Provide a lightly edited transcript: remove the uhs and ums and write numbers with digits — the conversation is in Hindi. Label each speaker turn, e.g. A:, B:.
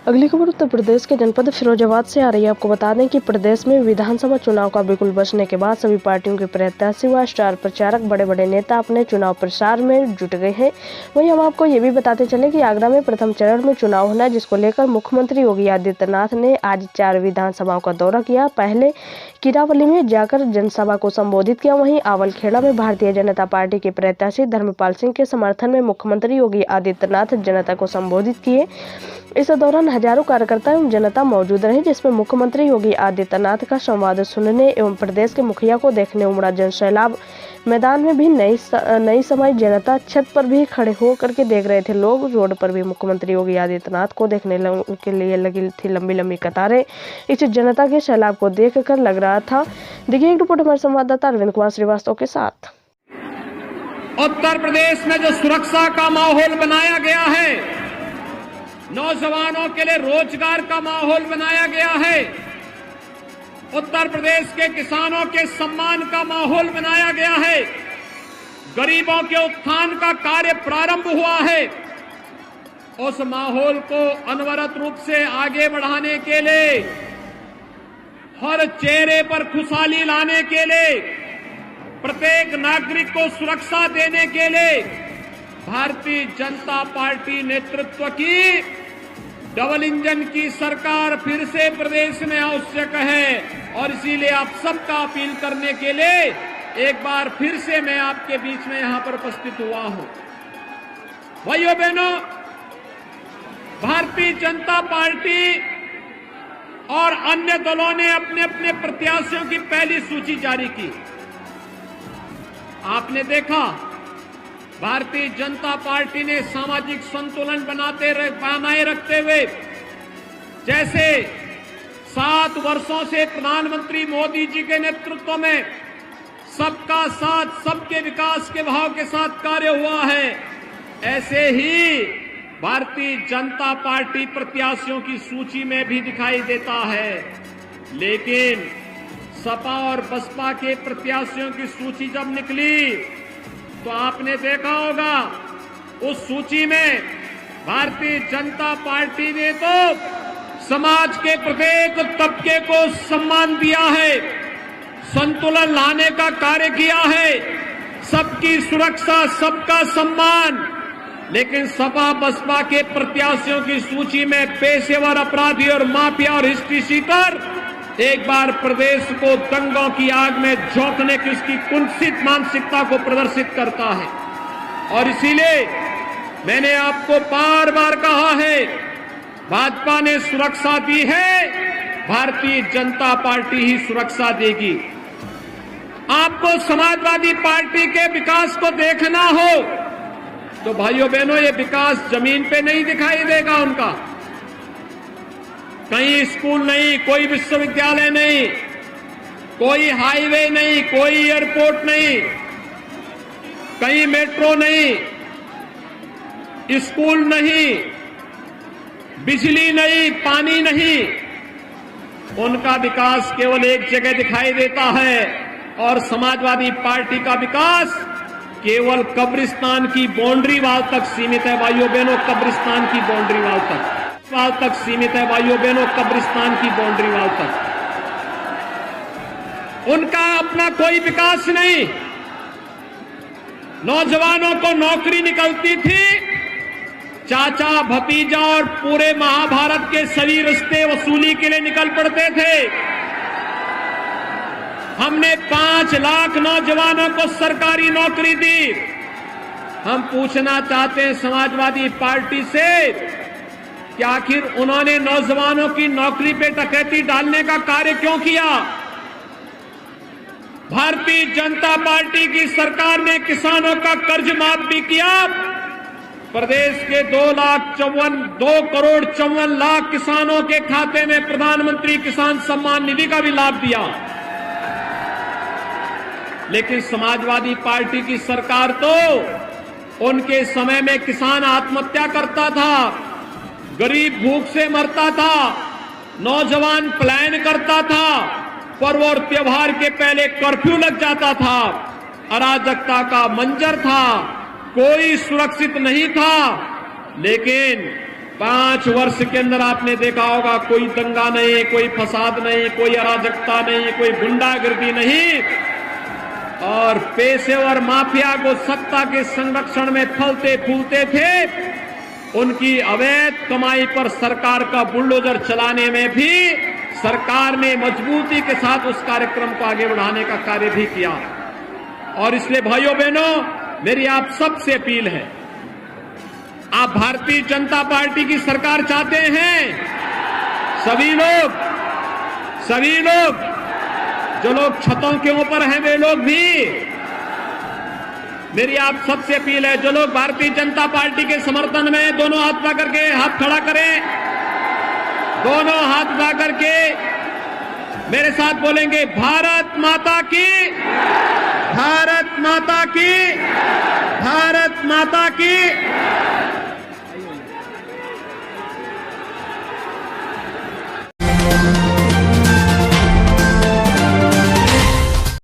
A: अगली खबर उत्तर प्रदेश के जनपद फिरोजाबाद से आ रही है। आपको बता दें कि प्रदेश में विधानसभा चुनाव का बिगुल बजने के बाद सभी पार्टियों के प्रत्याशी व स्टार प्रचारक बड़े बड़े नेता अपने चुनाव प्रचार में जुट गए हैं। वहीं हम आपको ये भी बताते चले कि आगरा में प्रथम चरण में चुनाव होना है, जिसको लेकर मुख्यमंत्री योगी आदित्यनाथ ने आज 4 विधानसभाओं का दौरा किया। पहले किरावली में जाकर जनसभा को संबोधित किया। वहीं आवलखेड़ा में भारतीय जनता पार्टी के प्रत्याशी धर्मपाल सिंह के समर्थन में मुख्यमंत्री योगी आदित्यनाथ जनता को संबोधित किए। इस दौरान हजारों कार्यकर्ता एवं जनता मौजूद रहे, जिसमें मुख्यमंत्री योगी आदित्यनाथ का संवाद सुनने एवं प्रदेश के मुखिया को देखने उमड़ा जनसैलाब। मैदान में भी नई समय जनता छत पर भी खड़े होकर के देख रहे थे लोग। रोड पर भी मुख्यमंत्री योगी आदित्यनाथ को देखने के लिए लगी थी लंबी लंबी कतारें। इस जनता के सैलाब को देखकर लग रहा था। देखिए एक रिपोर्ट हमारे संवाददाता अरविंद कुमार श्रीवास्तव के साथ।
B: उत्तर प्रदेश में जो सुरक्षा का माहौल बनाया गया है, नौजवानों के लिए रोजगार का माहौल बनाया गया है, उत्तर प्रदेश के किसानों के सम्मान का माहौल बनाया गया है, गरीबों के उत्थान का कार्य प्रारंभ हुआ है, उस माहौल को अनवरत रूप से आगे बढ़ाने के लिए, हर चेहरे पर खुशहाली लाने के लिए, प्रत्येक नागरिक को सुरक्षा देने के लिए भारतीय जनता पार्टी नेतृत्व की डबल इंजन की सरकार फिर से प्रदेश में आवश्यक है। और इसीलिए आप सबका अपील करने के लिए एक बार फिर से मैं आपके बीच में यहां पर उपस्थित हुआ हूं। भाइयों बहनों, भारतीय जनता पार्टी और अन्य दलों ने अपने अपने प्रत्याशियों की पहली सूची जारी की। आपने देखा भारतीय जनता पार्टी ने सामाजिक संतुलन बनाए रखते हुए, जैसे 7 वर्षों से प्रधानमंत्री मोदी जी के नेतृत्व में सबका साथ सबके विकास के भाव के साथ कार्य हुआ है, ऐसे ही भारतीय जनता पार्टी प्रत्याशियों की सूची में भी दिखाई देता है। लेकिन सपा और बसपा के प्रत्याशियों की सूची जब निकली तो आपने देखा होगा उस सूची में भारतीय जनता पार्टी ने तो समाज के प्रत्येक तबके को सम्मान दिया है, संतुलन लाने का कार्य किया है, सबकी सुरक्षा सबका सम्मान। लेकिन सपा बसपा के प्रत्याशियों की सूची में पेशेवर अपराधी और माफिया और हिस्ट्री सीटर एक बार प्रदेश को दंगों की आग में झोंकने की उसकी कुत्सित मानसिकता को प्रदर्शित करता है। और इसीलिए मैंने आपको बार बार कहा है, भाजपा ने सुरक्षा दी है, भारतीय जनता पार्टी ही सुरक्षा देगी। आपको समाजवादी पार्टी के विकास को देखना हो तो भाइयों बहनों, ये विकास जमीन पे नहीं दिखाई देगा उनका। कहीं स्कूल नहीं, कोई विश्वविद्यालय नहीं, कोई हाईवे नहीं, कोई एयरपोर्ट नहीं, कहीं मेट्रो नहीं, स्कूल नहीं, बिजली नहीं, पानी नहीं। उनका विकास केवल एक जगह दिखाई देता है और समाजवादी पार्टी का विकास केवल कब्रिस्तान की बाउंड्री वाल तक सीमित है। भाइयों बहनों, कब्रिस्तान की बाउंड्री वाल तक सीमित है। भाइयों बहनों, कब्रिस्तान की बाउंड्री वाल तक उनका अपना कोई विकास नहीं। नौजवानों को नौकरी निकलती थी, चाचा भतीजा और पूरे महाभारत के सभी रिश्ते वसूली के लिए निकल पड़ते थे। हमने 5 लाख नौजवानों को सरकारी नौकरी दी। हम पूछना चाहते हैं समाजवादी पार्टी से कि आखिर उन्होंने नौजवानों की नौकरी पे डकैती डालने का कार्य क्यों किया? भारतीय जनता पार्टी की सरकार ने किसानों का कर्ज माफ भी किया। प्रदेश के 2 करोड़ 54 लाख किसानों के खाते में प्रधानमंत्री किसान सम्मान निधि का भी लाभ दिया। लेकिन समाजवादी पार्टी की सरकार तो उनके समय में किसान आत्महत्या करता था, गरीब भूख से मरता था, नौजवान पलायन करता था, पर्व और त्योहार के पहले कर्फ्यू लग जाता था, अराजकता का मंजर था, कोई सुरक्षित नहीं था। लेकिन 5 वर्ष के अंदर आपने देखा होगा कोई दंगा नहीं, कोई फसाद नहीं, कोई अराजकता नहीं, कोई गुंडागर्दी नहीं, और पेशेवर माफिया को सत्ता के संरक्षण में फलते फूलते थे, उनकी अवैध कमाई पर सरकार का बुलडोजर चलाने में भी सरकार ने मजबूती के साथ उस कार्यक्रम को आगे बढ़ाने का कार्य भी किया। और इसलिए भाइयों बहनों, मेरी आप सबसे अपील है, आप भारतीय जनता पार्टी की सरकार चाहते हैं, सभी लोग जो लोग छतों के ऊपर हैं वे लोग भी, मेरी आप सबसे अपील है, जो लोग भारतीय जनता पार्टी के समर्थन में दोनों हाथ उठा करके हाथ खड़ा करें, दोनों हाथ उठा करके मेरे साथ बोलेंगे, भारत माता की, भारत माता की, भारत माता की।